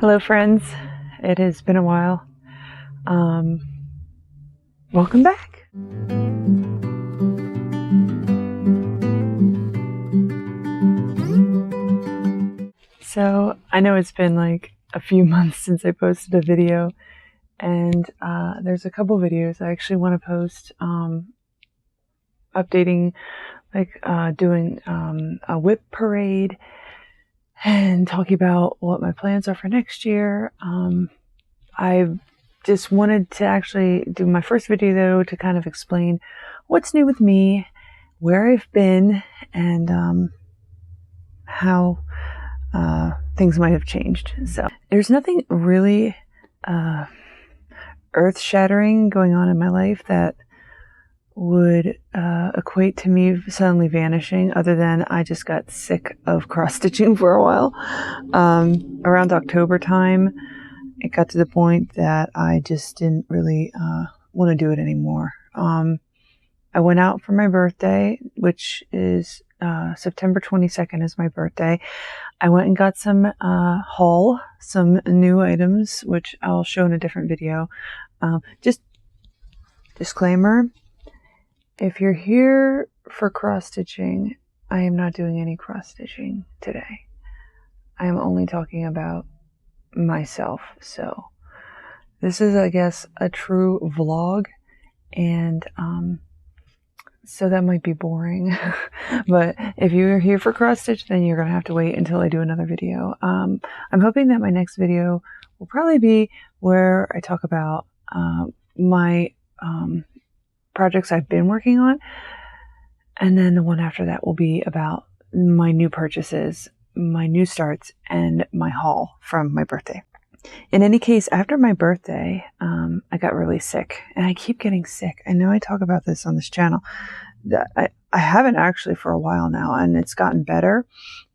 Hello friends, it has been a while. Welcome back. So I know it's been like a few months since I posted a video, and there's a couple videos I actually want to post, updating, doing a whip parade and talking about what my plans are for next year. I just wanted to actually do my first video though to kind of explain what's new with me, where I've been, and how things might have changed. So there's nothing really earth-shattering going on in my life that would equate to me suddenly vanishing, other than I just got sick of cross-stitching for a while. Around October time, it got to the point that I just didn't really want to do it anymore. I went out for my birthday, which is September 22nd is my birthday. I went and got some some new items, which I'll show in a different video. Just disclaimer, if you're here for cross-stitching, I am not doing any cross-stitching today. I am only talking about myself. So this is, I guess, a true vlog, and so that might be boring. But if you're here for cross-stitch, then you're gonna have to wait until I do another video. I'm hoping that my next video will probably be where I talk about my projects I've been working on, and then the one after that will be about my new purchases, my new starts, and my haul from my birthday. In any case, after my birthday, I got really sick, and I keep getting sick. I know I talk about this on this channel. I haven't actually for a while now, and it's gotten better.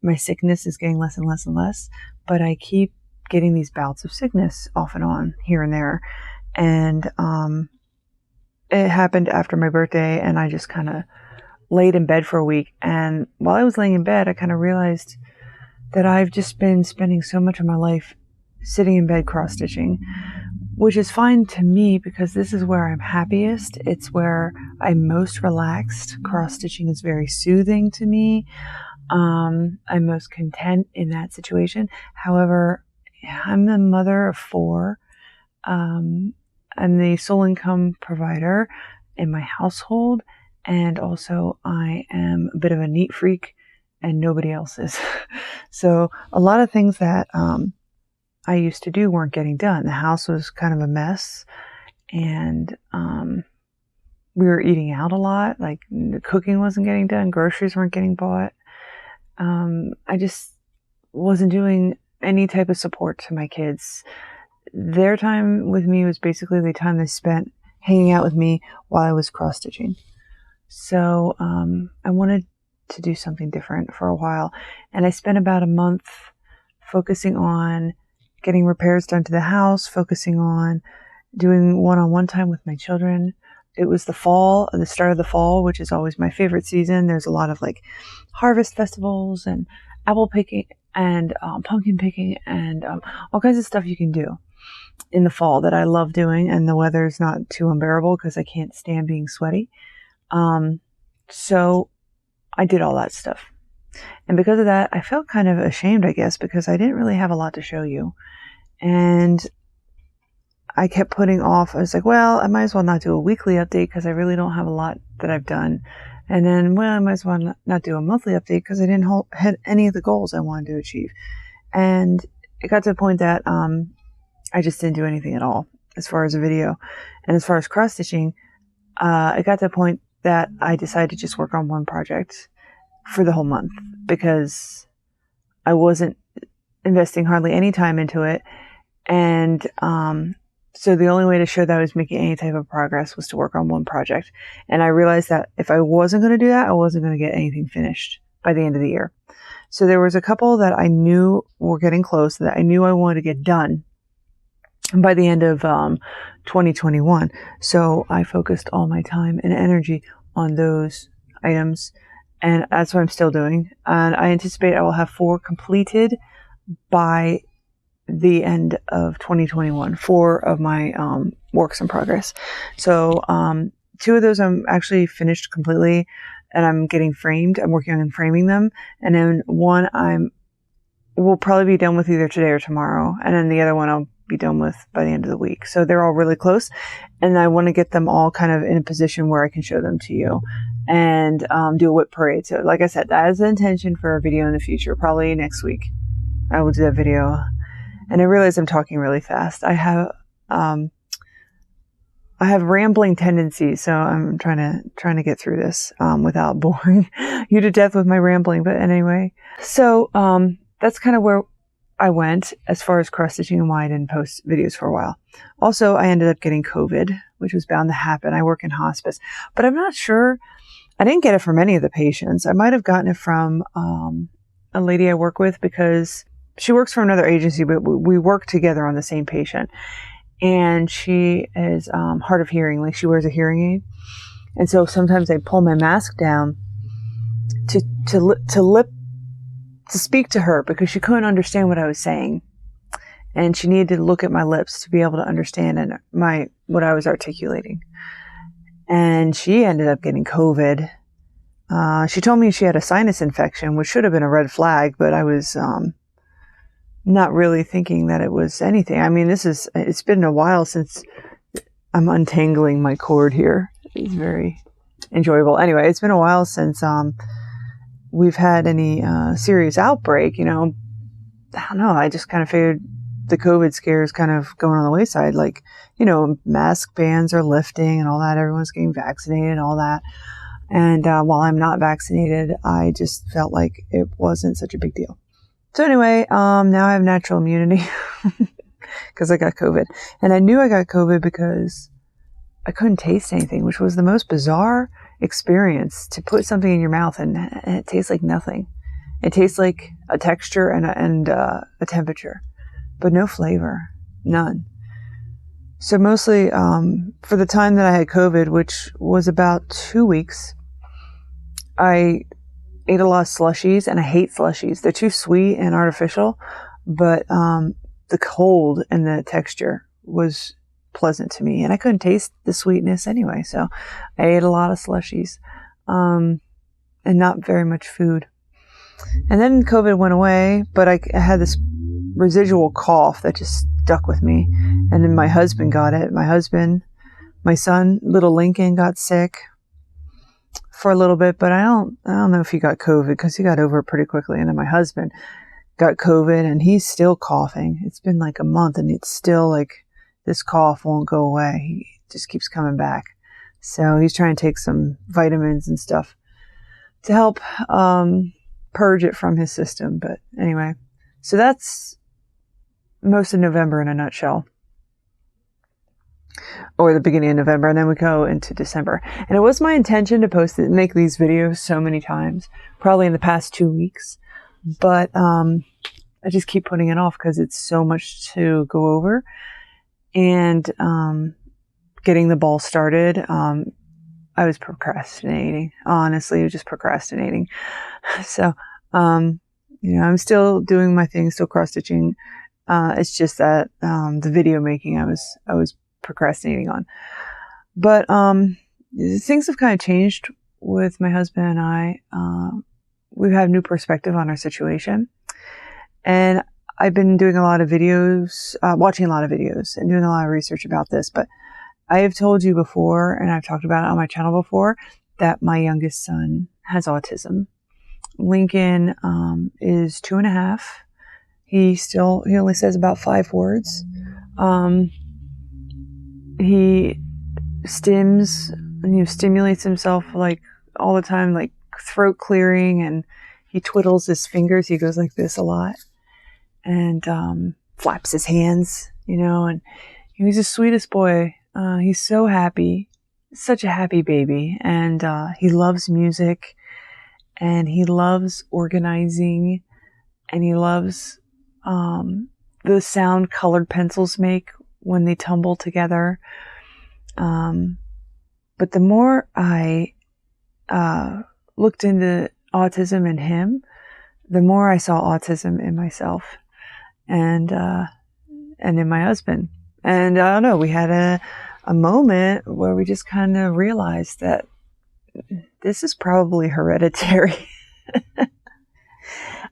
My sickness is getting less and less and less, but I keep getting these bouts of sickness off and on here and there. And it happened after my birthday, and I just kind of laid in bed for a week. And while I was laying in bed, I kind of realized that I've just been spending so much of my life sitting in bed cross-stitching, which is fine to me because this is where I'm happiest. It's where I'm most relaxed. Cross-stitching is very soothing to me. I'm most content in that situation. However, I'm the mother of 4. I'm the sole income provider in my household, and also I am a bit of a neat freak, and nobody else is. So a lot of things that I used to do weren't getting done. The house was kind of a mess, and we were eating out a lot. Like, the cooking wasn't getting done, groceries weren't getting bought. I just wasn't doing any type of support to my kids. Their time with me was basically the time they spent hanging out with me while I was cross-stitching. So I wanted to do something different for a while, and I spent about a month focusing on getting repairs done to the house, focusing on doing one-on-one time with my children. It was the fall, the start of the fall, which is always my favorite season. There's a lot of like harvest festivals and apple picking and pumpkin picking and all kinds of stuff you can do in the fall that I love doing, and the weather's not too unbearable because I can't stand being sweaty. So I did all that stuff. And because of that, I felt kind of ashamed, I guess, because I didn't really have a lot to show you. And I kept putting off. I was like, well, I might as well not do a weekly update because I really don't have a lot that I've done. And then, well, I might as well not do a monthly update because I didn't hit any of the goals I wanted to achieve. And it got to the point that I just didn't do anything at all as far as a video. And as far as cross-stitching, it got to the point that I decided to just work on one project for the whole month because I wasn't investing hardly any time into it. And so the only way to show that I was making any type of progress was to work on one project. And I realized that if I wasn't going to do that, I wasn't going to get anything finished by the end of the year. So there was a couple that I knew were getting close, that I knew I wanted to get done by the end of 2021. So I focused all my time and energy on those items, and that's what I'm still doing. And I anticipate I will have 4 completed by the end of 2021, 4 of my works in progress. So 2 of those I'm actually finished completely, and I'm getting framed. I'm working on framing them, and then one will probably be done with either today or tomorrow, and then the other one I'll be done with by the end of the week. So they're all really close, and I want to get them all kind of in a position where I can show them to you and do a whip parade. So like I said, that is the intention for a video in the future. Probably next week I will do that video. And I realize I'm talking really fast. I have rambling tendencies, so I'm trying to get through this without boring you to death with my rambling. But anyway, so that's kind of where I went as far as cross stitching and why I didn't post videos for a while. Also, I ended up getting COVID, which was bound to happen. I work in hospice, but I'm not sure. I didn't get it from any of the patients. I might have gotten it from a lady I work with, because she works for another agency, but we work together on the same patient. And she is hard of hearing, like she wears a hearing aid. And so sometimes I pull my mask down to speak to her, because she couldn't understand what I was saying. And she needed to look at my lips to be able to understand what I was articulating. And she ended up getting COVID. She told me she had a sinus infection, which should have been a red flag, but I was not really thinking that it was anything. I mean, it's been a while since I'm untangling my cord here. It's very enjoyable. Anyway, it's been a while since we've had any serious outbreak, I don't know. I just kind of figured the COVID scare is kind of going on the wayside. Like, mask bans are lifting and all that. Everyone's getting vaccinated and all that. And while I'm not vaccinated, I just felt like it wasn't such a big deal. So anyway, now I have natural immunity because I got COVID. And I knew I got COVID because I couldn't taste anything, which was the most bizarre experience, to put something in your mouth and it tastes like nothing. It tastes like a texture and a temperature, but no flavor, none. So mostly for the time that I had COVID, which was about 2 weeks, I ate a lot of slushies, and I hate slushies. They're too sweet and artificial, but the cold and the texture was pleasant to me, and I couldn't taste the sweetness anyway. So I ate a lot of slushies and not very much food. And then COVID went away, but I had this residual cough that just stuck with me. And then my husband got it. My son, little Lincoln, got sick for a little bit, but I don't know if he got COVID, because he got over it pretty quickly. And then my husband got COVID, and he's still coughing. It's been like a month, and it's still like this cough won't go away. He just keeps coming back. So he's trying to take some vitamins and stuff to help purge it from his system. But anyway, so that's most of November in a nutshell, or the beginning of November, and then we go into December. And it was my intention to make these videos so many times, probably in the past 2 weeks, but I just keep putting it off because it's so much to go over. And getting the ball started, I was procrastinating. Honestly, I was just procrastinating. So, I'm still doing my thing, still cross-stitching. It's just that the video making I was procrastinating on. But things have kind of changed with my husband and I. We've had a new perspective on our situation. And I've been doing a lot of videos, watching a lot of videos and doing a lot of research about this. But I have told you before, and I've talked about it on my channel before, that my youngest son has autism. Lincoln is 2.5. He only says about 5 words. He stimulates himself like all the time, like throat clearing, and he twiddles his fingers. He goes like this a lot, and flaps his hands, and he's the sweetest boy. He's so happy, such a happy baby, and he loves music, and he loves organizing, and he loves the sound colored pencils make when they tumble together. But the more I looked into autism in him, the more I saw autism in myself. And and in my husband. And I don't know, we had a moment where we just kind of realized that this is probably hereditary.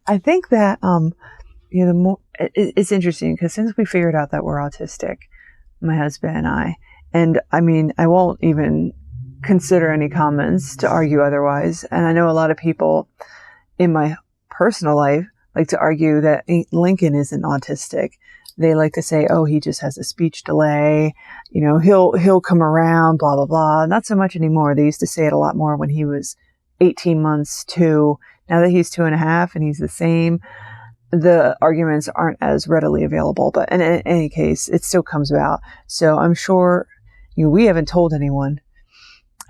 I think that, the more, it's interesting because since we figured out that we're autistic, my husband and I mean, I won't even consider any comments to argue otherwise. And I know a lot of people in my personal life like to argue that Lincoln isn't autistic. They like to say, oh, he just has a speech delay. He'll come around, blah, blah, blah. Not so much anymore. They used to say it a lot more when he was 18 months to now that he's 2.5 and he's the same. The arguments aren't as readily available, but in any case, it still comes about. So I'm sure we haven't told anyone,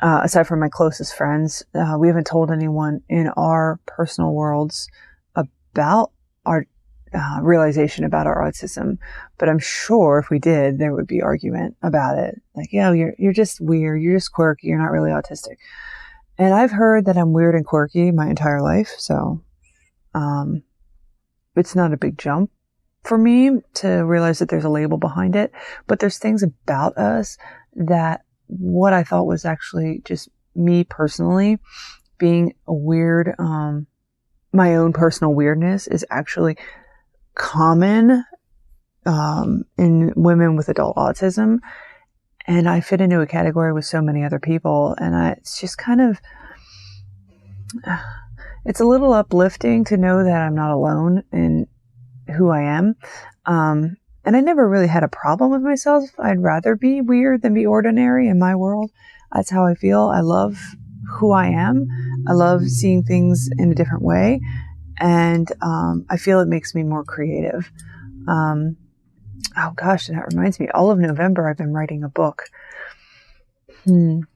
aside from my closest friends, we haven't told anyone in our personal worlds about our realization about our autism. But I'm sure if we did, there would be argument about it. Like, yeah, you're just weird. You're just quirky. You're not really autistic. And I've heard that I'm weird and quirky my entire life. So, it's not a big jump for me to realize that there's a label behind it, but there's things about us that what I thought was actually just me personally being a weird, my own personal weirdness is actually common, in women with adult autism. And I fit into a category with so many other people. And it's just kind of, it's a little uplifting to know that I'm not alone in who I am. And I never really had a problem with myself. I'd rather be weird than be ordinary in my world. That's how I feel. I love who I am. I love seeing things in a different way. And I feel it makes me more creative. Oh gosh, and that reminds me, all of November I've been writing a book. I don't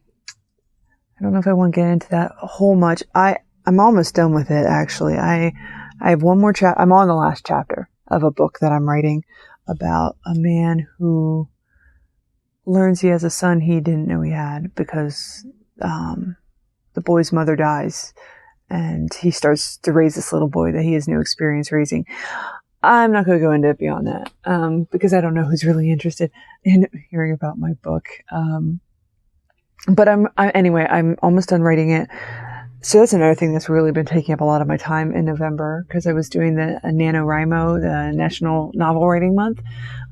know if I want to get into that whole much. I'm almost done with it, actually. I have one more chapter. I'm on the last chapter of a book that I'm writing about a man who learns he has a son he didn't know he had because the boy's mother dies, and he starts to raise this little boy that he has no experience raising. I'm not going to go into it beyond that because I don't know who's really interested in hearing about my book. But anyway, I'm almost done writing it. So that's another thing that's really been taking up a lot of my time in November because I was doing the NaNoWriMo, the National Novel Writing Month.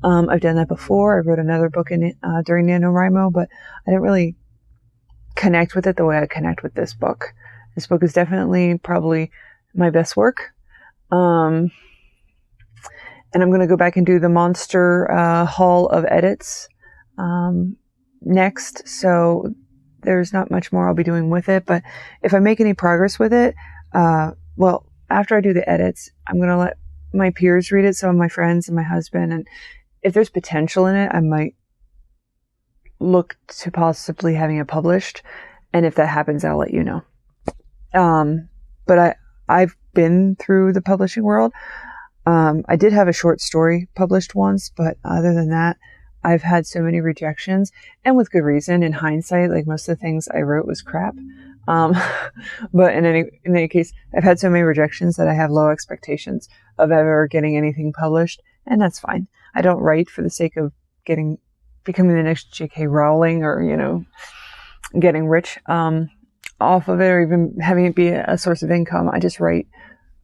I've done that before. I wrote another book during NaNoWriMo, but I didn't really connect with it the way I connect with this book. This book is definitely probably my best work. And I'm going to go back and do the monster haul of edits next. So there's not much more I'll be doing with it. But if I make any progress with it, after I do the edits, I'm going to let my peers read it, some of my friends and my husband. And if there's potential in it, I might look to possibly having it published. And if that happens, I'll let you know. But I've been through the publishing world. I did have a short story published once, but other than that, I've had so many rejections, and with good reason. In hindsight, like most of the things I wrote was crap. But in any case, I've had so many rejections that I have low expectations of ever getting anything published, and that's fine. I don't write for the sake of becoming the next J.K. Rowling or, getting rich off of it, or even having it be a source of income. I just write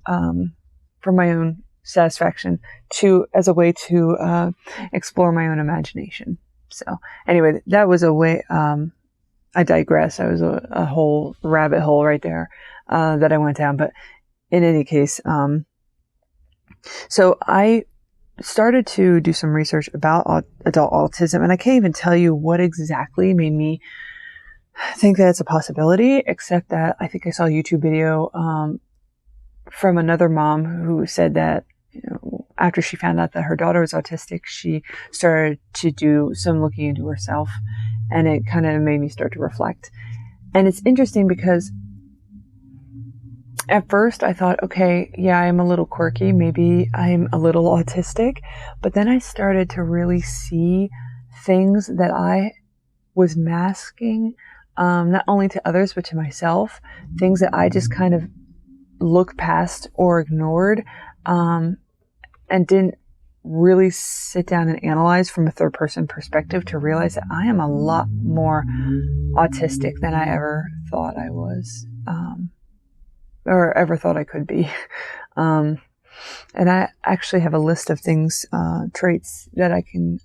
for my own satisfaction as a way to explore my own imagination. So anyway, that was a way, I digress. I was a whole rabbit hole right there that I went down. But in any case, so I started to do some research about adult autism, and I can't even tell you what exactly made me think that it's a possibility, except that I think I saw a YouTube video from another mom who said that after she found out that her daughter was autistic, she started to do some looking into herself, and it kind of made me start to reflect. And it's interesting because at first I thought, okay, yeah, I'm a little quirky, maybe I'm a little autistic, but then I started to really see things that I was masking, not only to others, but to myself, things that I just kind of looked past or ignored, and didn't really sit down and analyze from a third person perspective to realize that I am a lot more autistic than I ever thought I was, or ever thought I could be. And I actually have a list of things, traits that I can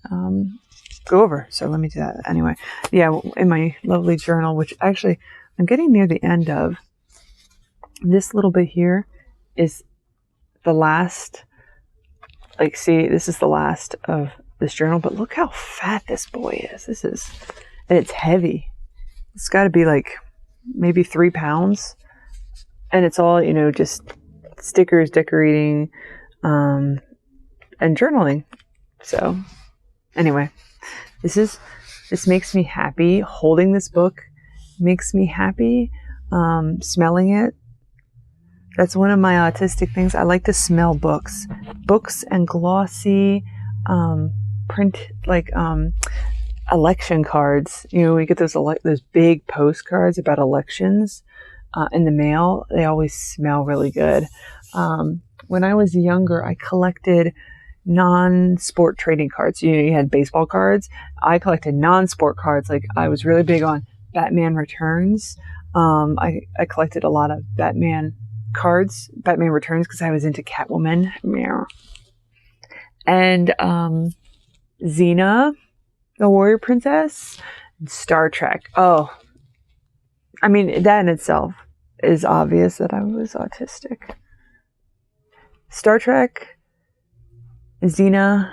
go over. So let me do that. Anyway, yeah, in my lovely journal, which actually I'm getting near the end of, this little bit here is the last, like, see, this is the last of this journal, but look how fat this boy is. And it's heavy. It's got to be like maybe 3 pounds. And it's all, just stickers, decorating, and journaling. So anyway, this makes me happy. Holding this book makes me happy. Smelling it. That's one of my autistic things. I like to smell books and glossy, print, like, election cards. We get those big postcards about elections, in the mail. They always smell really good. When I was younger, I collected non-sport trading cards. You had baseball cards. I collected non-sport cards. Like, I was really big on Batman Returns. I collected a lot of Batman cards, Batman Returns, because I was into Catwoman. Meow. And Xena, the Warrior Princess, and Star Trek. Oh, I mean, that in itself is obvious that I was autistic. Star Trek, Xena,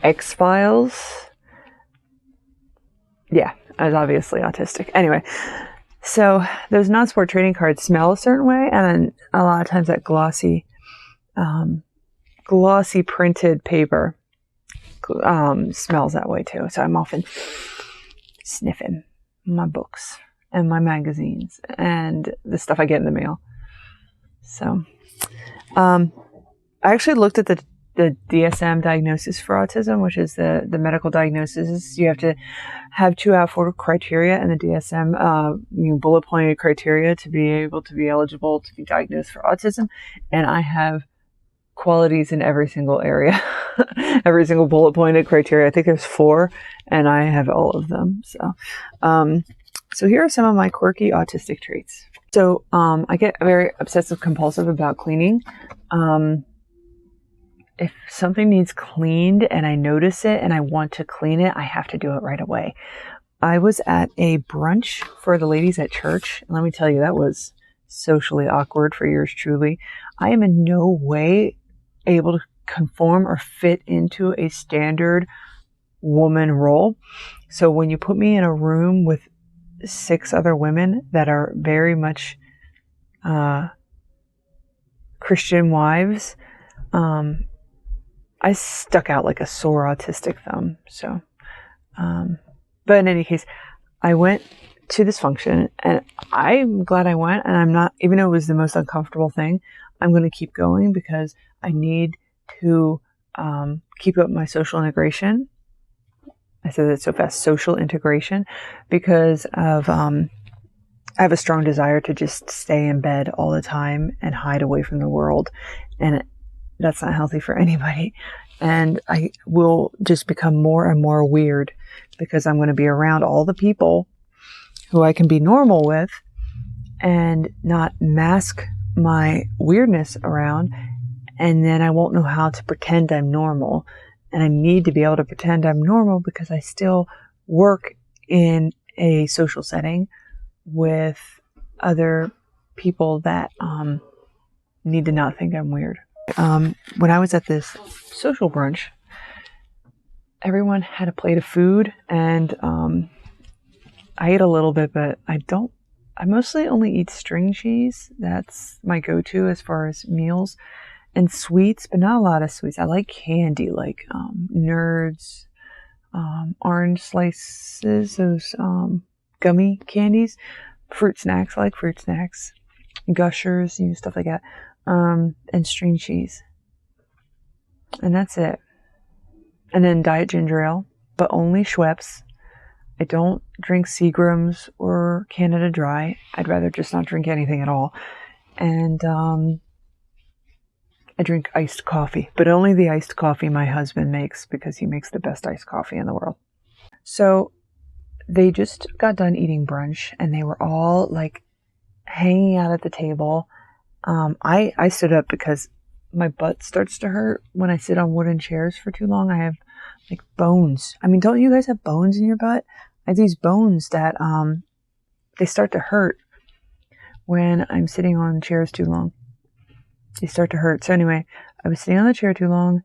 X-Files. Yeah, I was obviously autistic. Anyway, so those non-sport trading cards smell a certain way, and then a lot of times that glossy printed paper smells that way too. So I'm often sniffing my books and my magazines and the stuff I get in the mail. So I actually looked at the DSM diagnosis for autism, which is the medical diagnosis. You have to have 2 out of 4 criteria in the DSM, bullet pointed criteria to be able to be eligible to be diagnosed for autism. And I have qualities in every single area, every single bullet pointed criteria. I think there's 4, and I have all of them. So here are some of my quirky autistic traits. So I get very obsessive compulsive about cleaning. If something needs cleaned and I notice it and I want to clean it, I have to do it right away. I was at a brunch for the ladies at church. And let me tell you, that was socially awkward for yours truly. I am in no way able to conform or fit into a standard woman role. So when you put me in a room with 6 other women that are very much Christian wives, I stuck out like a sore autistic thumb. So, but in any case, I went to this function and I'm glad I went, and I'm not, even though it was the most uncomfortable thing, I'm going to keep going because I need to keep up my social integration. I said that so fast, social integration, because of, I have a strong desire to just stay in bed all the time and hide away from the world. And that's not healthy for anybody. And I will just become more and more weird because I'm going to be around all the people who I can be normal with and not mask my weirdness around. And then I won't know how to pretend I'm normal. And I need to be able to pretend I'm normal because I still work in a social setting with other people that need to not think I'm weird. When I was at this social brunch, everyone had a plate of food, and I ate a little bit, but I mostly only eat string cheese. That's my go-to as far as meals, and sweets, but not a lot of sweets. I like candy, like Nerds, orange slices, those gummy candies, fruit snacks. I like fruit snacks, Gushers, stuff like that. And string cheese. And that's it. And then diet ginger ale, but only Schweppes. I don't drink Seagrams or Canada Dry. I'd rather just not drink anything at all. And I drink iced coffee, but only the iced coffee my husband makes because he makes the best iced coffee in the world. So they just got done eating brunch and they were all like hanging out at the table. I stood up because my butt starts to hurt when I sit on wooden chairs for too long. I have like bones. I mean, don't you guys have bones in your butt? I have these bones that they start to hurt when I'm sitting on chairs too long. They start to hurt. So anyway, I was sitting on the chair too long.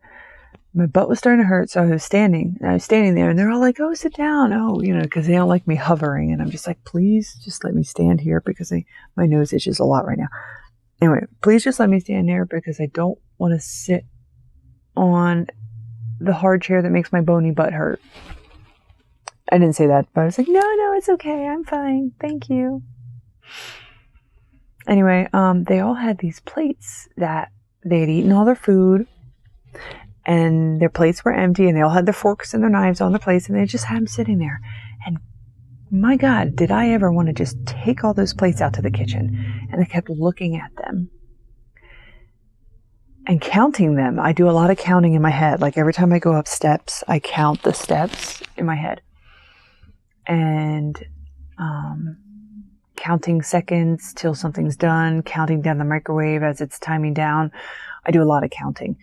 My butt was starting to hurt, so I was standing. And I was standing there, and they're all like, "Oh, sit down." Oh, because they don't like me hovering, and I'm just like, "Please, just let me stand here because my nose itches a lot right now." Anyway, please just let me stand there because I don't want to sit on the hard chair that makes my bony butt hurt. I didn't say that, but I was like, no, it's okay. I'm fine. Thank you. Anyway, they all had these plates that they had eaten all their food and their plates were empty and they all had their forks and their knives on the plates and they just had them sitting there. And my God, did I ever want to just take all those plates out to the kitchen? And I kept looking at them and counting them. I do a lot of counting in my head. Like every time I go up steps, I count the steps in my head. And counting seconds till something's done, counting down the microwave as it's timing down. I do a lot of counting.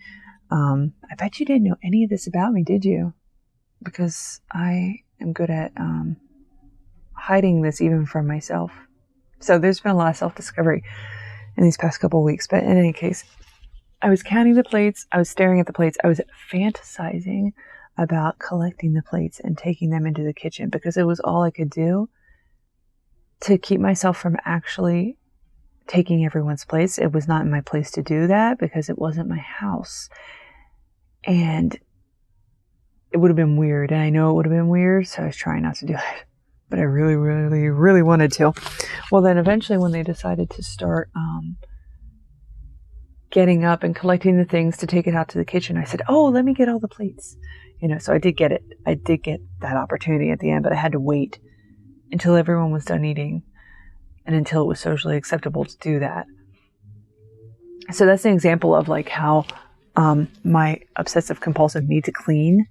I bet you didn't know any of this about me, did you? Because I am good at hiding this even from myself. So there's been a lot of self-discovery in these past couple of weeks. But in any case, I was counting the plates. I was staring at the plates. I was fantasizing about collecting the plates and taking them into the kitchen because it was all I could do to keep myself from actually taking everyone's place. It was not in my place to do that because it wasn't my house. And it would have been weird. And I know it would have been weird, so I was trying not to do it. But I really, really, really wanted to. Well, then eventually when they decided to start getting up and collecting the things to take it out to the kitchen, I said, "Oh, let me get all the plates." So I did get it. I did get that opportunity at the end, but I had to wait until everyone was done eating and until it was socially acceptable to do that. So that's an example of like how my obsessive compulsive need to clean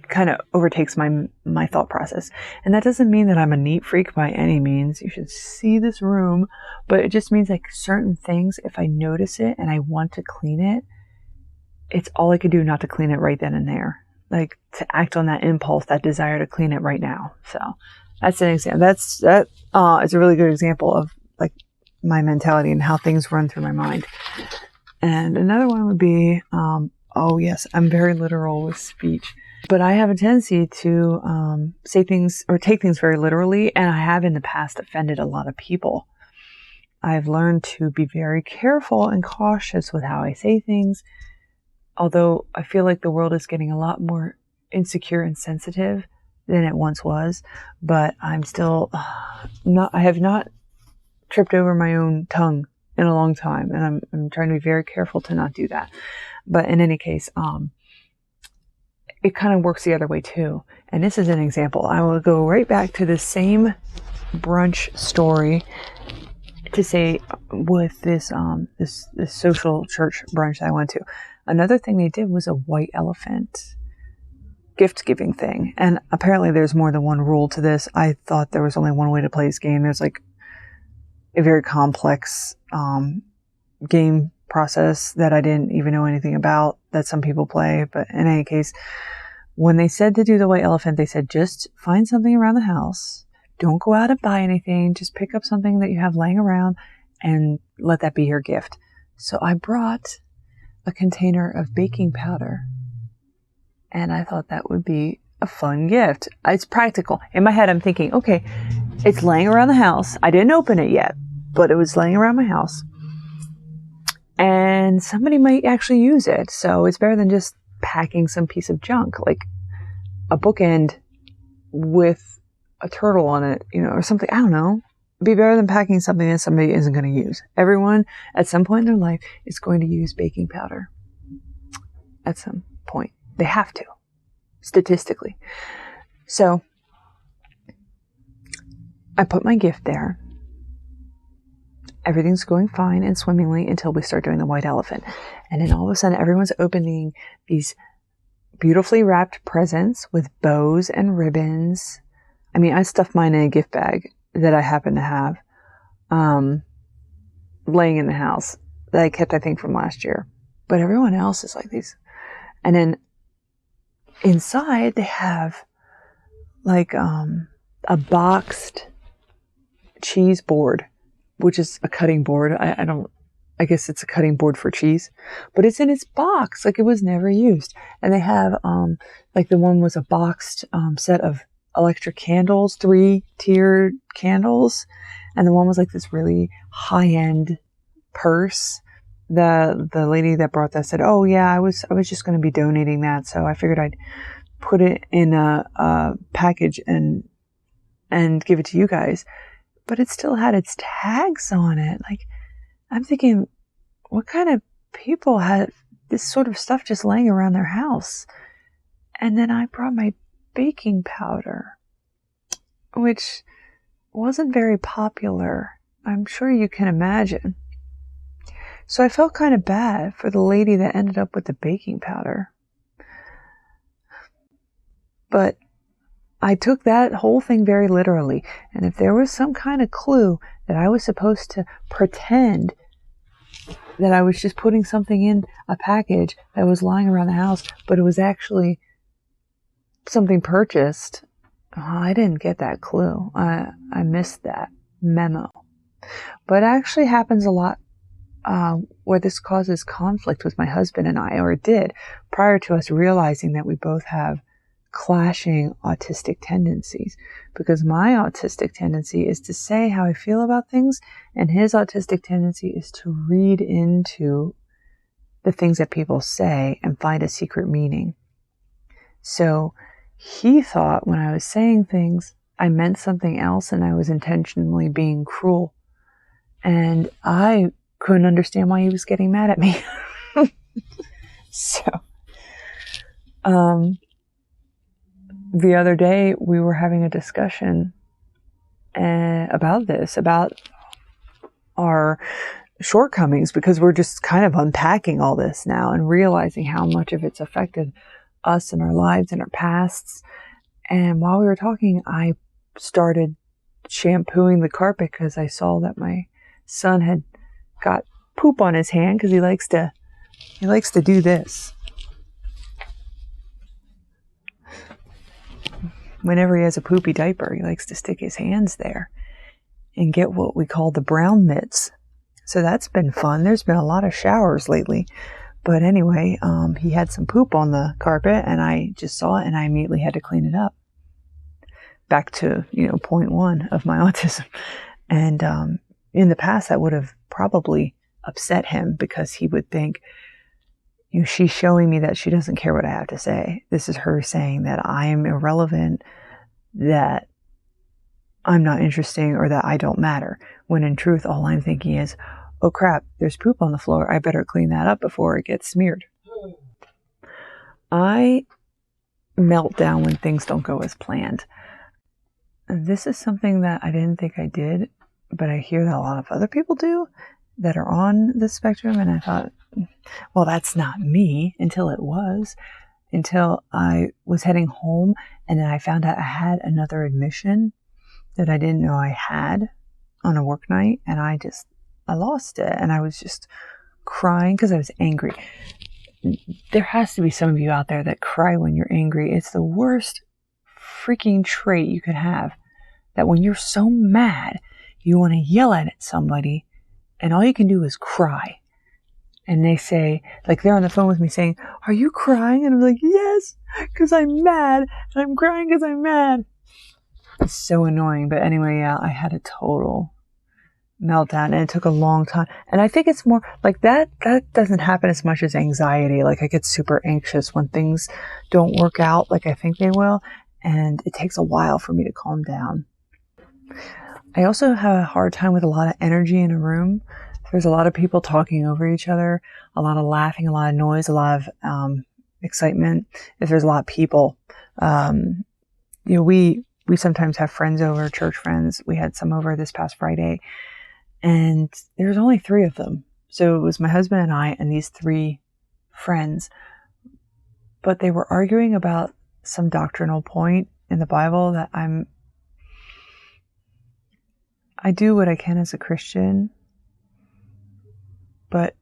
kind of overtakes my thought process. And that doesn't mean that I'm a neat freak by any means. You should see this room, but it just means like certain things, if I notice it and I want to clean it, it's all I could do not to clean it right then and there. Like to act on that impulse, that desire to clean it right now. So that's an example. That is a really good example of like my mentality and how things run through my mind. And another one would be, oh yes, I'm very literal with speech, but I have a tendency to say things or take things very literally, and I have in the past offended a lot of people. I've learned to be very careful and cautious with how I say things, although I feel like the world is getting a lot more insecure and sensitive than it once was, but I'm still I have not tripped over my own tongue in a long time, and I'm trying to be very careful to not do that. But in any case, it kind of works the other way too. And this is an example. I will go right back to the same brunch story to say with this social church brunch that I went to. Another thing they did was a white elephant gift giving thing. And apparently there's more than one rule to this. I thought there was only one way to play this game. There's like a very complex game process that I didn't even know anything about that some people play. But in any case, when they said to do the white elephant, they said just find something around the house. Don't go out and buy anything. Just pick up something that you have laying around and let that be your gift. So I brought a container of baking powder, and I thought that would be a fun gift. It's practical. In my head, I'm thinking, okay, it's laying around the house. I didn't open it yet, but it was laying around my house. And somebody might actually use it. So it's better than just packing some piece of junk, like a bookend with a turtle on it, or something. I don't know. It'd be better than packing something that somebody isn't going to use. Everyone at some point in their life is going to use baking powder. At some point. They have to, statistically. So I put my gift there. everything's going fine and swimmingly until we start doing the white elephant. And then all of a sudden, everyone's opening these beautifully wrapped presents with bows and ribbons. I mean, I stuffed mine in a gift bag that I happen to have laying in the house that I kept, I think, from last year. But everyone else is like these. And then inside, they have like a boxed cheese board, which is a cutting board. I guess it's a cutting board for cheese, but it's in its box, like it was never used. And they have, like the one was a boxed set of electric candles, 3-tiered candles. And the one was like this really high-end purse. The lady that brought that said, "Oh yeah, I was just going to be donating that. So I figured I'd put it in a package and give it to you guys." But it still had its tags on it. Like, I'm thinking, what kind of people had this sort of stuff just laying around their house? And then I brought my baking powder, which wasn't very popular. I'm sure you can imagine. So I felt kind of bad for the lady that ended up with the baking powder. But I took that whole thing very literally. And if there was some kind of clue that I was supposed to pretend that I was just putting something in a package that was lying around the house, but it was actually something purchased, I didn't get that clue. I missed that memo. But it actually happens a lot where this causes conflict with my husband and I, or it did, prior to us realizing that we both have clashing autistic tendencies. Because my autistic tendency is to say how I feel about things, and his autistic tendency is to read into the things that people say and find a secret meaning. So he thought when I was saying things, I meant something else and I was intentionally being cruel. And I couldn't understand why he was getting mad at me. So, the other day we were having a discussion about this, about our shortcomings, because we're just kind of unpacking all this now and realizing how much of it's affected us in our lives and our pasts. And while we were talking, I started shampooing the carpet because I saw that my son had got poop on his hand, because he likes to do this. Whenever he has a poopy diaper, he likes to stick his hands there and get what we call the brown mitts. So that's been fun. There's been a lot of showers lately. But anyway, he had some poop on the carpet and I just saw it and I immediately had to clean it up. Back to, point one of my autism. And in the past, that would have probably upset him, because he would think, she's showing me that she doesn't care what I have to say. This is her saying that I'm irrelevant, that I'm not interesting, or that I don't matter. When in truth, all I'm thinking is, oh crap, there's poop on the floor. I better clean that up before it gets smeared. I melt down when things don't go as planned. This is something that I didn't think I did, but I hear that a lot of other people do that are on the spectrum. And I thought, well, that's not me, until it was. Until I was heading home and then I found out I had another admission that I didn't know I had on a work night. And I lost it. And I was just crying because I was angry. There has to be some of you out there that cry when you're angry. It's the worst freaking trait you could have. That when you're so mad, you want to yell at somebody and all you can do is cry. And they say, like, they're on the phone with me saying, "Are you crying?" And I'm like, "Yes, because I'm mad. And I'm crying because I'm mad." It's so annoying. But anyway, yeah, I had a total meltdown and it took a long time. And I think it's more like that doesn't happen as much as anxiety. Like, I get super anxious when things don't work out like I think they will. And it takes a while for me to calm down. I also have a hard time with a lot of energy in a room. There's a lot of people talking over each other, a lot of laughing, a lot of noise, a lot of excitement. If there's a lot of people, we sometimes have friends over, church friends. We had some over this past Friday, And there's only 3 of them. So it was my husband and I and these 3 friends. But they were arguing about some doctrinal point in the Bible that I do what I can as a Christian, but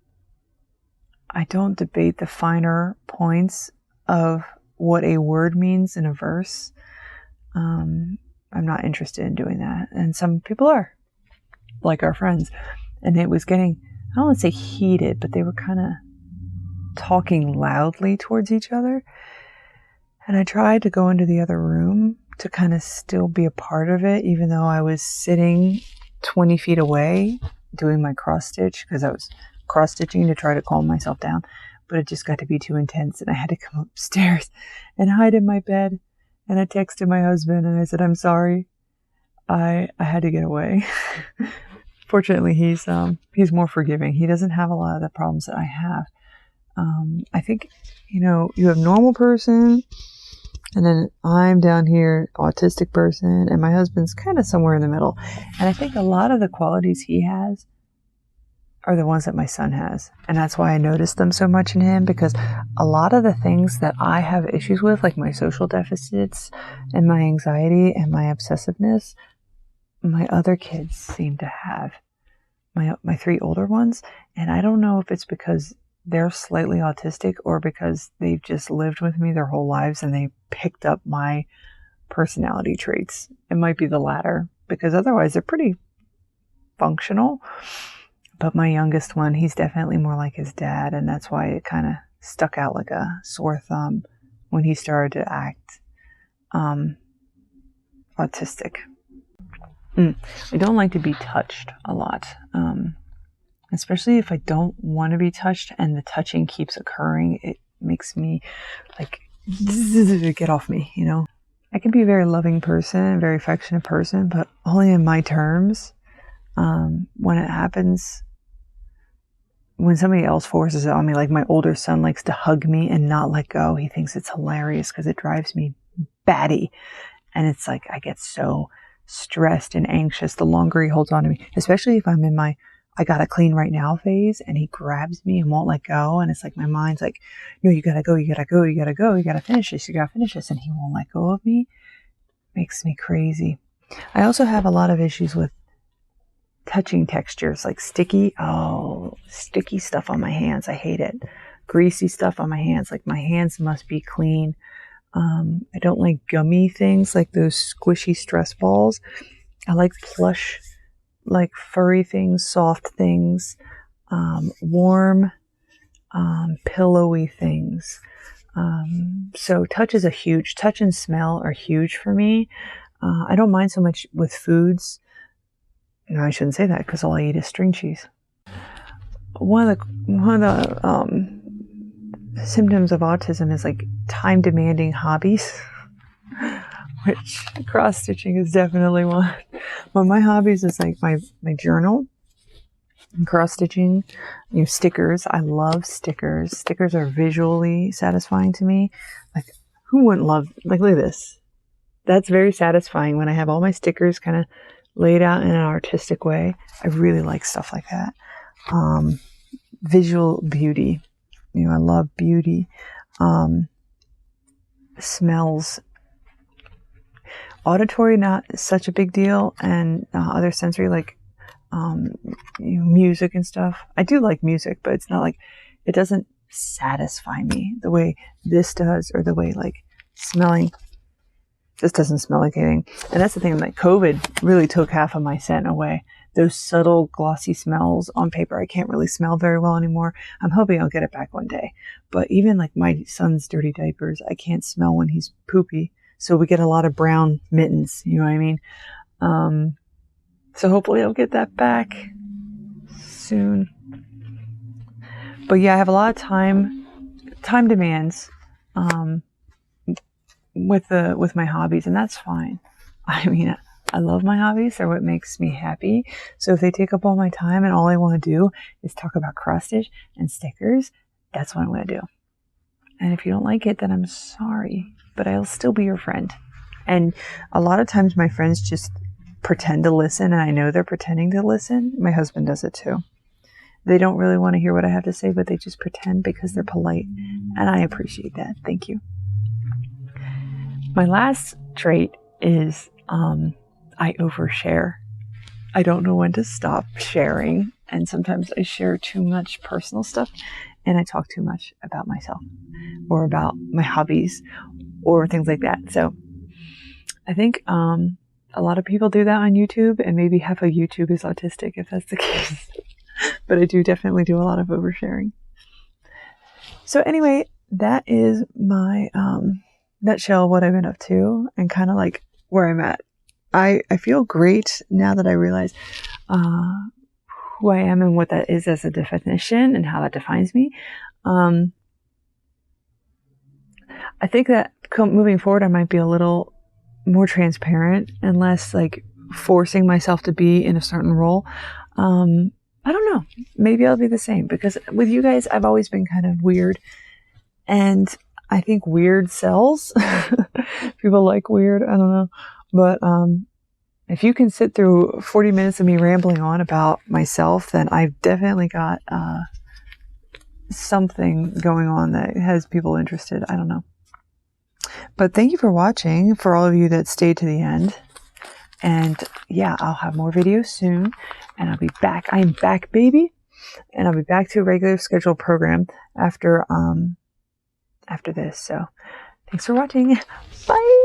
I don't debate the finer points of what a word means in a verse. I'm not interested in doing that. And some people are, like our friends. And it was getting, I don't want to say heated, but they were kind of talking loudly towards each other. And I tried to go into the other room to kind of still be a part of it, even though I was sitting 20 feet away doing my cross stitch, because I was cross stitching to try to calm myself down. But it just got to be too intense, and I had to come upstairs and hide in my bed. And I texted my husband and I said, I'm sorry. I had to get away. Fortunately, he's more forgiving. He doesn't have a lot of the problems that I have. I think, you have normal person, and then I'm down here, autistic person, and my husband's kind of somewhere in the middle. And I think a lot of the qualities he has are the ones that my son has. And that's why I noticed them so much in him, because a lot of the things that I have issues with, like my social deficits and my anxiety and my obsessiveness, my other kids seem to have. My 3 older ones. And I don't know if it's because they're slightly autistic or because they've just lived with me their whole lives and they picked up my personality traits. It might be the latter, because otherwise they're pretty functional. But my youngest one, he's definitely more like his dad, and that's why it kind of stuck out like a sore thumb when he started to act autistic. I don't like to be touched a lot, especially if I don't want to be touched and the touching keeps occurring. It makes me like, get off me, I can be a very loving person, a very affectionate person, but only in my terms. When it happens, when somebody else forces it on me, like my older son likes to hug me and not let go. He thinks it's hilarious because it drives me batty. And it's like, I get so stressed and anxious the longer he holds on to me, especially if I'm in my I gotta clean right now phase, and he grabs me and won't let go. And it's like my mind's like, no, you gotta go, you gotta go, you gotta go, you gotta finish this, you gotta finish this. And he won't let go of me. Makes me crazy. I also have a lot of issues with touching textures, like sticky stuff on my hands. I hate it. Greasy stuff on my hands. Like my hands must be clean. I don't like gummy things like those squishy stress balls. I like plush, like furry things, soft things, warm, pillowy things. So touch and smell are huge for me. I don't mind so much with foods. No, I shouldn't say that because all I eat is string cheese. One of the symptoms of autism is like time demanding hobbies, which cross stitching is definitely one. But my hobbies is like my journal, and cross stitching, stickers. I love stickers. Stickers are visually satisfying to me. Like, who wouldn't love, like, look at this. That's very satisfying when I have all my stickers kind of laid out in an artistic way. I really like stuff like that. Visual beauty. I love beauty. Smells. Auditory, not such a big deal. And other sensory, like music and stuff. I do like music, but it's not like, it doesn't satisfy me the way this does, or the way like smelling. This doesn't smell like anything. And that's the thing, like COVID really took half of my scent away. Those subtle glossy smells on paper, I can't really smell very well anymore. I'm hoping I'll get it back one day. But even like my son's dirty diapers, I can't smell when he's poopy. So we get a lot of brown mittens, you know what I mean? So hopefully I'll get that back soon. But yeah, I have a lot of time demands, with my hobbies, and that's fine. I mean, I love my hobbies. They're what makes me happy. So if they take up all my time and all I want to do is talk about cross stitch and stickers, that's what I'm going to do. And if you don't like it, then I'm sorry, but I'll still be your friend. And a lot of times my friends just pretend to listen, and I know they're pretending to listen. My husband does it too. They don't really want to hear what I have to say, but they just pretend because they're polite, and I appreciate that. Thank you. My last trait is I overshare. I don't know when to stop sharing, and sometimes I share too much personal stuff, and I talk too much about myself or about my hobbies or things like that. So I think a lot of people do that on YouTube, and maybe half of YouTube is autistic if that's the case. But I do definitely do a lot of oversharing. So anyway, that is my nutshell what I've been up to and kind of like where I'm at. I feel great now that I realize who I am and what that is as a definition and how that defines me. I think that moving forward, I might be a little more transparent and less like forcing myself to be in a certain role. I don't know. Maybe I'll be the same, because with you guys, I've always been kind of weird, and I think weird sells. People like weird. I don't know. But if you can sit through 40 minutes of me rambling on about myself, then I've definitely got something going on that has people interested. I don't know. But thank you for watching, for all of you that stayed to the end. And yeah, I'll have more videos soon, and I'll be back. I'm back, baby. And I'll be back to a regular scheduled program after this. So thanks for watching. Bye.